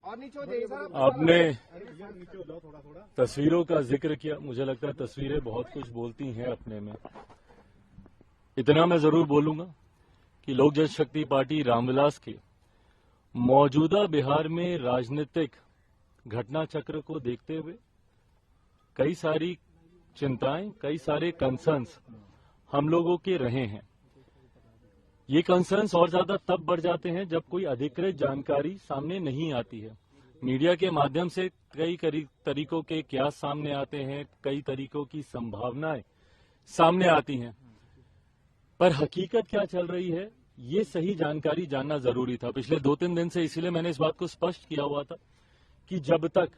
आपने तस्वीरों का जिक्र किया। मुझे लगता है तस्वीरें बहुत कुछ बोलती हैं अपने में। इतना मैं जरूर बोलूंगा कि लोक जनशक्ति पार्टी रामविलास के मौजूदा बिहार में राजनीतिक घटना चक्र को देखते हुए कई सारी चिंताएं, कई सारे कंसर्न्स हम लोगों के रहे हैं। ये कंसर्न्स और ज्यादा तब बढ़ जाते हैं जब कोई अधिकृत जानकारी सामने नहीं आती है। मीडिया के माध्यम से कई तरीकों के क्यास सामने आते हैं, कई तरीकों की संभावनाएं सामने आती हैं, पर हकीकत क्या चल रही है ये सही जानकारी जानना जरूरी था। पिछले 2-3 दिन से इसीलिए मैंने इस बात को स्पष्ट किया हुआ था कि जब तक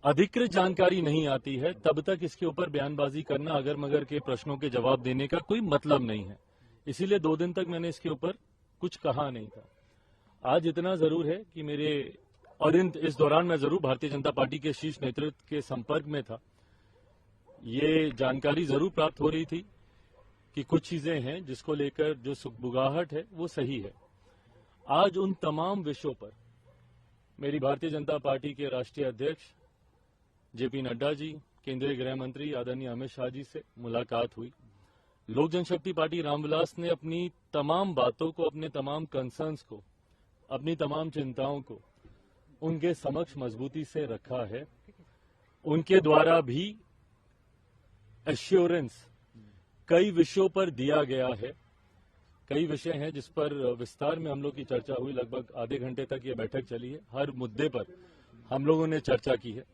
अधिकृत जानकारी नहीं आती है तब तक इसके ऊपर बयानबाजी करना, अगर मगर के प्रश्नों के जवाब देने का कोई मतलब नहीं है। इसीलिए 2 दिन तक मैंने इसके ऊपर कुछ कहा नहीं था। आज इतना जरूर है कि इस दौरान मैं जरूर भारतीय जनता पार्टी के शीर्ष नेतृत्व के संपर्क में था। ये जानकारी जरूर प्राप्त हो रही थी कि कुछ चीजें हैं जिसको लेकर जो सुगबुगाहट है वो सही है। आज उन तमाम विषयों पर मेरी भारतीय जनता पार्टी के राष्ट्रीय अध्यक्ष जेपी नड्डा जी, केंद्रीय गृह मंत्री आदरणीय अमित शाह जी से मुलाकात हुई। लोक जनशक्ति पार्टी रामविलास ने अपनी तमाम बातों को, अपने तमाम कंसर्न्स को, अपनी तमाम चिंताओं को उनके समक्ष मजबूती से रखा है। उनके द्वारा भी एश्योरेंस कई विषयों पर दिया गया है। कई विषय हैं जिस पर विस्तार में हम लोग की चर्चा हुई। लगभग आधे घंटे तक ये बैठक चली है। हर मुद्दे पर हम लोगों ने चर्चा की है।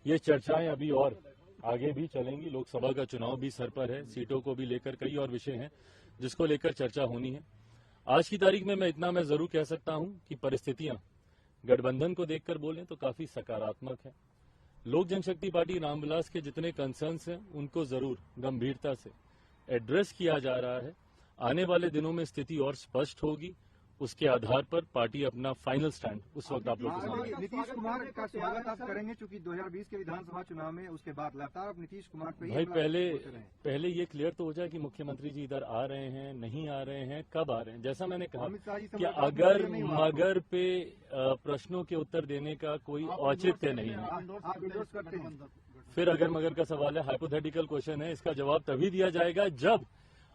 ये चर्चाएं अभी और आगे भी चलेंगी। लोकसभा का चुनाव भी सर पर है, सीटों को भी लेकर कई और विषय हैं जिसको लेकर चर्चा होनी है। आज की तारीख में मैं जरूर कह सकता हूं कि परिस्थितियां गठबंधन को देखकर बोलें तो काफी सकारात्मक है। लोक जनशक्ति पार्टी रामविलास के जितने कंसर्न्स हैं उनको जरूर गंभीरता से एड्रेस किया जा रहा है। आने वाले दिनों में स्थिति और स्पष्ट होगी। उसके आधार पर पार्टी अपना फाइनल स्टैंड उस वक्त आप लोग के सामने। नीतीश कुमार का स्वागत आप करेंगे चूंकि 2020 के विधानसभा चुनाव में उसके बाद लगातार आप नीतीश कुमार पे भाई पहले ये क्लियर तो हो जाए कि मुख्यमंत्री जी इधर आ रहे हैं, नहीं आ रहे हैं, कब आ रहे हैं। जैसा मैंने कहा कि अगर मगर पे प्रश्नों के उत्तर देने का कोई औचित्य नहीं है। फिर अगर मगर का सवाल है, हाइपोथेटिकल क्वेश्चन है, इसका जवाब तभी दिया जाएगा जब,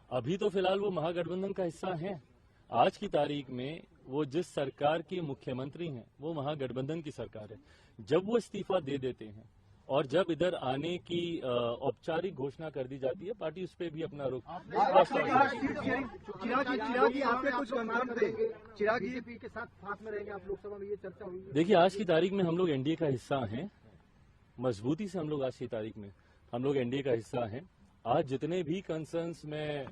अभी तो फिलहाल वो महागठबंधन का हिस्सा है। आज की तारीख में वो जिस सरकार के मुख्यमंत्री हैं वो महागठबंधन की सरकार है। जब वो इस्तीफा दे देते हैं और जब इधर आने की औपचारिक घोषणा कर दी जाती है, पार्टी उस पर भी अपना रुख। देखिए, आज की तारीख में हम लोग एनडीए का हिस्सा हैं। मजबूती से हम लोग आज की तारीख में हम लोग एनडीए का हिस्सा हैं। आज जितने भी कंसर्न्स में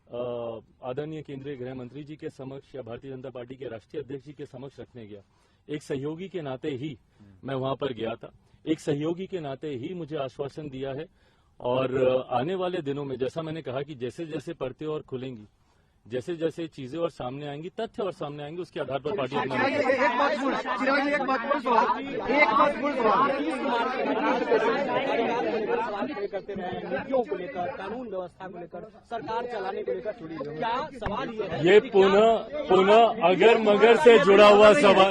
आदरणीय केंद्रीय गृह मंत्री जी के समक्ष या भारतीय जनता पार्टी के राष्ट्रीय अध्यक्ष जी के समक्ष रखने गया, एक सहयोगी के नाते ही मैं वहां पर गया था। एक सहयोगी के नाते ही मुझे आश्वासन दिया है और आने वाले दिनों में, जैसा मैंने कहा कि जैसे जैसे परतें और खुलेंगी, जैसे जैसे चीजें और सामने आएंगी, तथ्य और सामने आएंगे, उसके आधार पर पार्टी अपना करते रहे हैं। नीतियों को लेकर, कानून व्यवस्था को लेकर, सरकार चलाने को लेकर क्या सवाल ये है? ये पुनः अगर मगर से जुड़ा हुआ सवाल